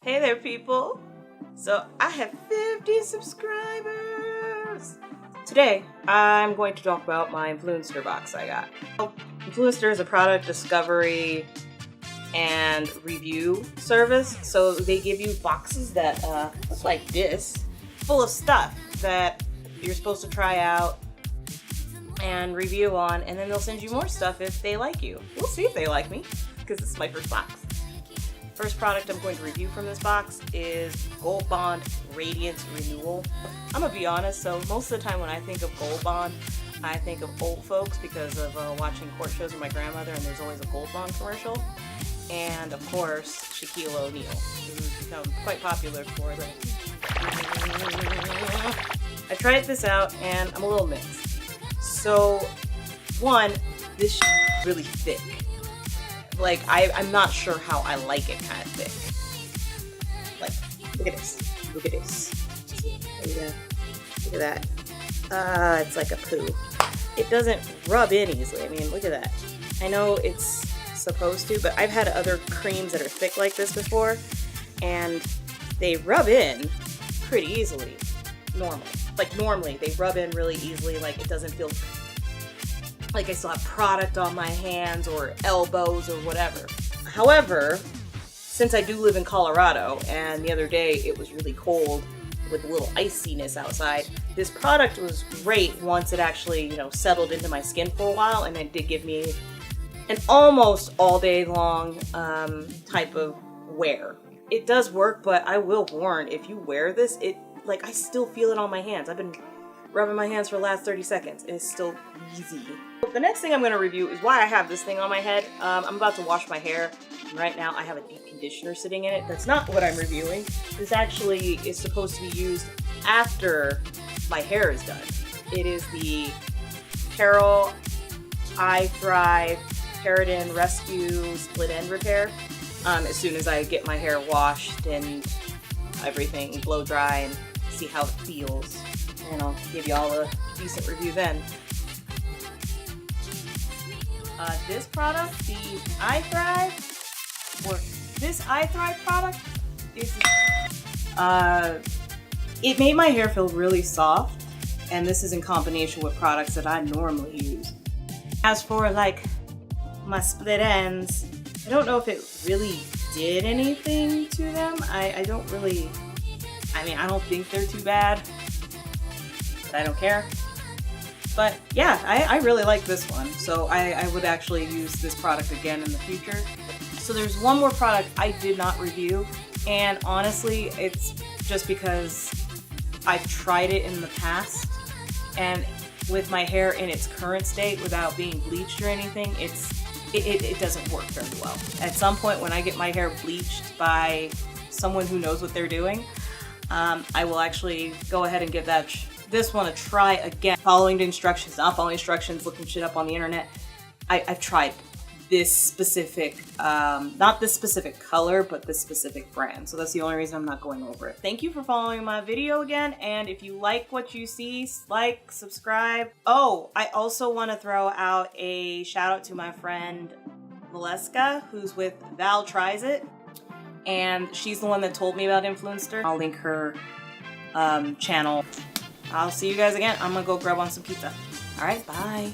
Hey there, people. So I have 50 subscribers. Today, I'm going to talk about my Influenster box I got. Influenster is a product discovery and review service. So they give you boxes that look like this, full of stuff that you're supposed to try out and review on, and then they'll send you more stuff if they like you. We'll see if they like me, because this is my first box. First product I'm going to review from this box is Gold Bond Radiance Renewal. I'm gonna be honest, so most of the time when I think of Gold Bond, I think of old folks because of watching court shows with my grandmother, and there's always a Gold Bond commercial. And of course, Shaquille O'Neal, who's become quite popular for the... I tried this out and I'm a little mixed. So, one, this is really thick. Like, I'm not sure how I like it kind of thick. Like, look at this. Look at this. Look at that. It's like a poo. It doesn't rub in easily. I mean, look at that. I know it's supposed to, but I've had other creams that are thick like this before, and they rub in pretty easily. Normally, they rub in really easily. Like, it doesn't feel like I still have product on my hands or elbows or whatever. However, since I do live in Colorado, and the other day it was really cold with a little iciness outside, this product was great once it actually, settled into my skin for a while, and it did give me an almost all day long type of wear. It does work, but I will warn, if you wear this, I still feel it on my hands. I've been rubbing my hands for the last 30 seconds, and it's still easy. The next thing I'm going to review is why I have this thing on my head. I'm about to wash my hair, and right now I have a deep conditioner sitting in it. That's not what I'm reviewing. This actually is supposed to be used after my hair is done. It is the Carol I Thrive Keratin Rescue Split End Repair. As soon as I get my hair washed and everything blow dry and see how it feels, and I'll give you all a decent review then. This product, the I Thrive, or this I Thrive product, is it made my hair feel really soft, and this is in combination with products that I normally use. As for like my split ends, I don't know if it really did anything to them. I don't think they're too bad, but I don't care. But yeah, I really like this one, so I would actually use this product again in the future. So there's one more product I did not review, and honestly, it's just because I've tried it in the past, and with my hair in its current state without being bleached or anything, it doesn't work very well. At some point when I get my hair bleached by someone who knows what they're doing, I will actually go ahead and give this one a try again. Following the instructions, not following instructions, looking shit up on the internet. I've tried this specific, not this specific color, but this specific brand. So that's the only reason I'm not going over it. Thank you for following my video again. And if you like what you see, like, subscribe. Oh, I also want to throw out a shout out to my friend Valeska, who's with Val Tries It. And she's the one that told me about Influenster. I'll link her channel. I'll see you guys again. I'm gonna go grab on some pizza. All right, bye.